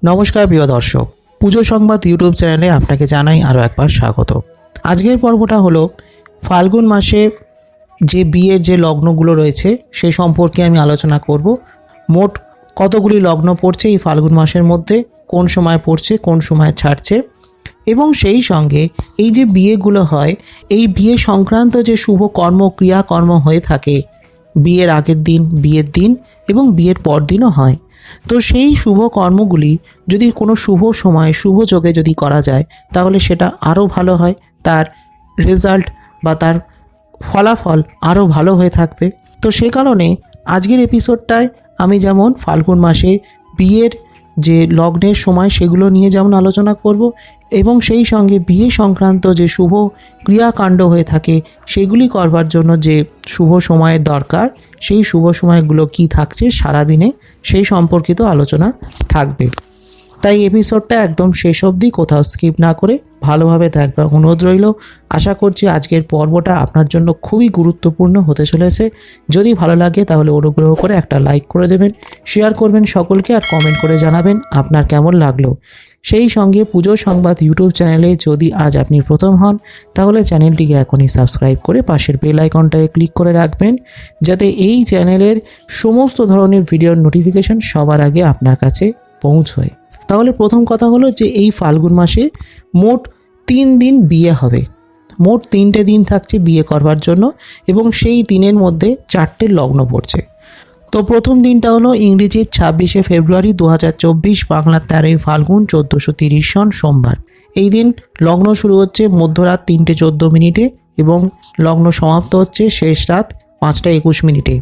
নমস্কার প্রিয় দর্শক, পুজো সংবাদ ইউটিউব চ্যানেলে আপনাকে জানাই আরও একবার স্বাগত। আজকের পর্বটা হলো ফাল্গুন মাসে যে বিয়ের যে লগ্নগুলো রয়েছে সে সম্পর্কে আমি আলোচনা করব। মোট কতগুলি লগ্ন পড়ছে এই ফাল্গুন মাসের মধ্যে, কোন সময় পড়ছে, কোন সময় ছাড়ছে, এবং সেই সঙ্গে এই যে বিয়েগুলো হয় এই বিয়ে সংক্রান্ত যে শুভ ক্রিয়াকর্ম হয়ে থাকে বিয়ের আগের দিন, বিয়ের দিন এবং বিয়ের পর দিনও হয়। তো সেই শুভ কর্মগুলি যদি কোনো শুভ সময় শুভ যোগে যদি করা যায় তাহলে সেটা আরও ভালো হয়, তার রেজাল্ট বা তার ফলাফল আরও ভালো হয়ে থাকবে। তো সে কারণে আজকের এপিসোডটায় আমি যেমন ফাল্গুন মাসে বিয়ের যে লগ্নের সময় সেগুলো নিয়ে যেমন আলোচনা করব, এবং সেই সঙ্গে বিয়ে সংক্রান্ত যে শুভ ক্রিয়াকাণ্ড হয়ে থাকে সেগুলি করবার জন্য যে শুভ সময়ের দরকার সেই শুভ সময়গুলো কি থাকছে সারাদিনে সেই সম্পর্কিত আলোচনা থাকবে। তাই এপিসোডটা একদম শেষ অবধি কোথাও স্কিপ না করে ভালোভাবে দেখবার অনুরোধ রইল। আশা করছি আজকের পর্বটা আপনার জন্য খুবই গুরুত্বপূর্ণ হতে চলেছে। যদি ভালো লাগে তাহলে অনুগ্রহ করে একটা লাইক করে দেবেন, শেয়ার করবেন সকলকে, আর কমেন্ট করে জানাবেন আপনার কেমন লাগলো। সেই সঙ্গে পুজো সংবাদ ইউটিউব চ্যানেলে যদি আজ আপনি প্রথম হন তাহলে চ্যানেলটিকে এখনই সাবস্ক্রাইব করে পাশের বেল আইকনটায় ক্লিক করে রাখবেন, যাতে এই চ্যানেলের সমস্ত ধরনের ভিডিওর নোটিফিকেশন সবার আগে আপনার কাছে পৌঁছয়। তাহলে প্রথম কথা হলো যে এই ফাল্গুন মাসে মোট 3 দিন বিয়ে হবে। মোট 3টে দিন থাকছে বিয়ে করবার জন্য, এবং সেই দিনের মধ্যে 4টে লগ্ন পড়ছে। তো প্রথম দিনটা হলো ইংরেজির 26শে ফেব্রুয়ারি 2024, বাংলার 13ই ফাল্গুন 1430 সন সোমবার। এই দিন লগ্ন শুরু হচ্ছে মধ্যরাত 3:14 মিনিটে এবং লগ্ন সমাপ্ত হচ্ছে শেষ রাত 5:21 মিনিটে।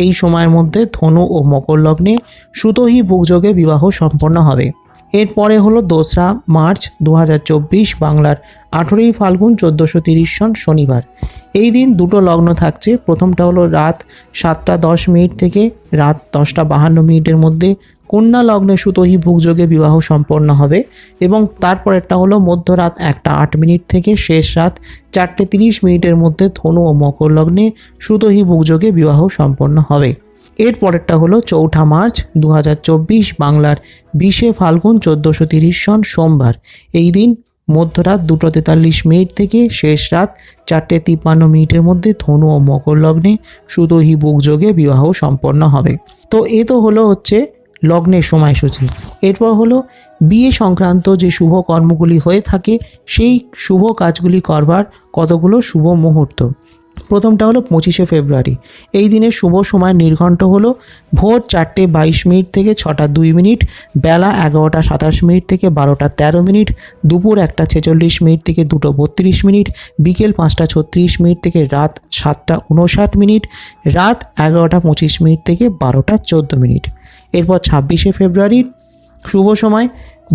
এই সময়ের মধ্যে ধনু ও মকর লগ্নে সুতহি ভোগযোগে বিবাহ সম্পন্ন হবে। এরপরে হলো 2রা মার্চ 2024, বাংলার 18ই ফাল্গুন 1430 সন শনিবার। এই দিন দুটো লগ্ন থাকছে। প্রথমটা হলো রাত 7:10 মিনিট থেকে রাত 10:52 মিনিটের মধ্যে কন্যা লগ্নে সুতহি ভোগযোগে বিবাহ সম্পন্ন হবে, এবং তারপরেরটা হলো মধ্যরাত 1:08 মিনিট থেকে শেষ রাত 4:30 মিনিটের মধ্যে ধনু ও মকর লগ্নে সুতহি ভোগযোগে বিবাহ সম্পন্ন হবে। এরপরেরটা হলো 4ঠা মার্চ 2024, বাংলার 20শে ফাল্গুন 1430 সন সোমবার। এই দিন মধ্যরাত 2:43 মিনিট থেকে শেষ রাত 4:53 মিনিটের মধ্যে ধনু ও মকর লগ্নে সুতহি ভোগযোগে বিবাহ সম্পন্ন হবে। তো এ তো হচ্ছে লগ্নের সময়সূচি। এরপর হলো বিয়ে সংক্রান্ত যে শুভ কর্মগুলি হয়ে থাকে সেই শুভ কাজগুলি করবার কতগুলো শুভ মুহূর্ত। প্রথমটা হলো 25শে ফেব্রুয়ারি। এই দিনের শুভ সময় নির্ঘণ্ট হলো ভোর 4:22 মিনিট থেকে 6:02 মিনিট, বেলা 11:27 মিনিট থেকে 12:13 মিনিট, দুপুর 1:46 মিনিট থেকে 2:32 মিনিট, বিকেল 5:36 মিনিট থেকে রাত 7:59 মিনিট, রাত 11:25 মিনিট থেকে 12:14 মিনিট। এরপর 26শে ফেব্রুয়ারির শুভ সময়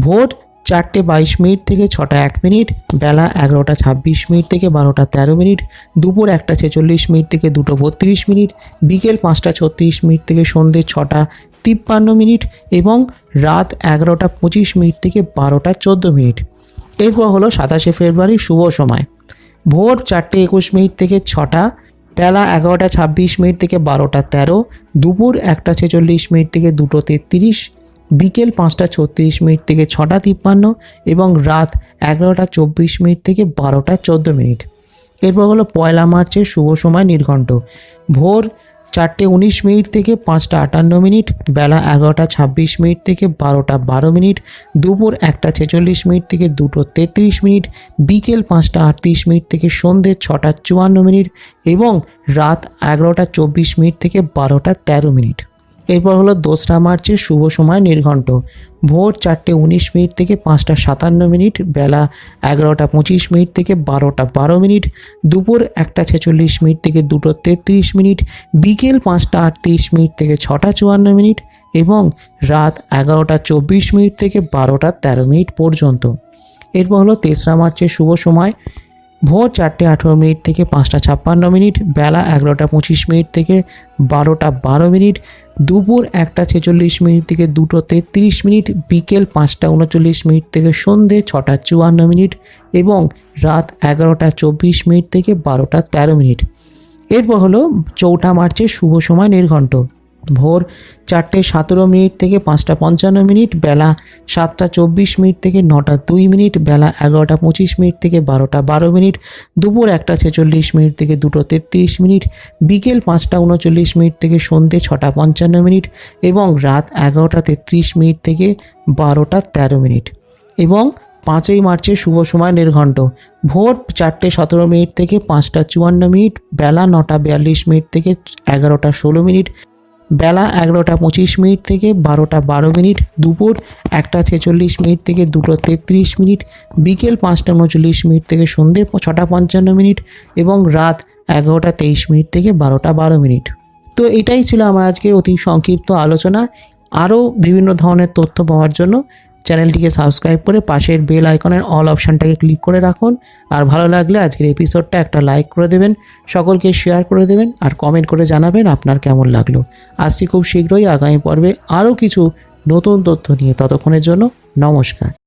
ভোর 4:22 মিনিট থেকে 6:01 মিনিট, বেলা 11:26 মিনিট থেকে 12:13 মিনিট, দুপুর 1:46 মিনিট থেকে 2:32 মিনিট, বিকেল 5:36 মিনিট থেকে সন্ধ্যে 6:53 মিনিট এবং রাত 11:25 মিনিট থেকে 12:14 মিনিট। এরপর হলো 27শে ফেব্রুয়ারি শুভ সময় ভোর 4:21 মিনিট থেকে 6টা, বেলা 11:26 মিনিট থেকে 12:13, দুপুর 1:46 মিনিট থেকে 2:33, বিকেল 5:36 মিনিট থেকে 6:53 এবং রাত 11:24 মিনিট থেকে 12:14 মিনিট। এরপর হলো 1 মার্চের শুভ সময় নির্ঘণ্ট ভোর 4:19 মিনিট থেকে 5:58 মিনিট, বেলা 11:26 মিনিট থেকে 12:12 মিনিট, দুপুর 1:46 মিনিট থেকে 2:33 মিনিট, বিকেল 5:38 মিনিট থেকে সন্ধ্যে 6:54 মিনিট এবং রাত 11:24 মিনিট থেকে 12:13 মিনিট। এরপর হলো 2রা মার্চের শুভ সময় নির্ঘণ্ট ভোর 4:19 মিনিট থেকে 5:57 মিনিট, বেলা 11:25 মিনিট থেকে 12:12 মিনিট, দুপুর 1:46 মিনিট থেকে 2:33 মিনিট, বিকেল 5:38 মিনিট থেকে 6:54 মিনিট এবং রাত 11:24 মিনিট থেকে 12:13 মিনিট পর্যন্ত। এরপর হলো 3রা মার্চের শুভ সময় ভোর 4:18 মিনিট থেকে 5:56 মিনিট, বেলা 11:25 মিনিট থেকে 12:12 মিনিট, দুপুর 1:46 মিনিট থেকে 2:33 মিনিট, বিকেল 5:39 মিনিট থেকে সন্ধ্যে 6:54 মিনিট এবং রাত 11:24 মিনিট থেকে 12:13 মিনিট। এরপর হলো 4ঠা মার্চের শুভ সময় নির্ঘণ্ট ভোর 4:17 থেকে 5:55, বেলা 7:24 থেকে 9:02, বেলা 11:25 থেকে 12:12, দুপুর 1:46 থেকে 2:33, বিকেল 5:39 থেকে সন্ধে 6:55 এবং রাত 11:33 থেকে 12:13 এবং 5ই মার্চের শুভ সময় নির্ঘণ্ট ভোর 4:17 থেকে 5:54, বেলা 9:42 থেকে 11:16, বেলা 11:25 থেকে 12:12, দুপুর 1:46 থেকে 2:33, বিকেল 5:39 থেকে সন্ধে 6:55 এবং রাত 11:23 থেকে 12:12। তো এটাই ছিল আমার আজকে অতি সংক্ষিপ্ত আলোচনা। আরও বিভিন্ন ধরনের তথ্য পাওয়ার জন্য চ্যানেলটিকে সাবস্ক্রাইব করে পাশের বেল আইকনের অল অপশানটাকে ক্লিক করে রাখুন। আর ভালো লাগলে আজকের এপিসোডটা একটা লাইক করে দেবেন, সকলকে শেয়ার করে দেবেন আর কমেন্ট করে জানাবেন আপনার কেমন লাগলো। আসছি খুব শীঘ্রই আগামী পর্বে আরও কিছু নতুন তথ্য নিয়ে। ততক্ষণের জন্য নমস্কার।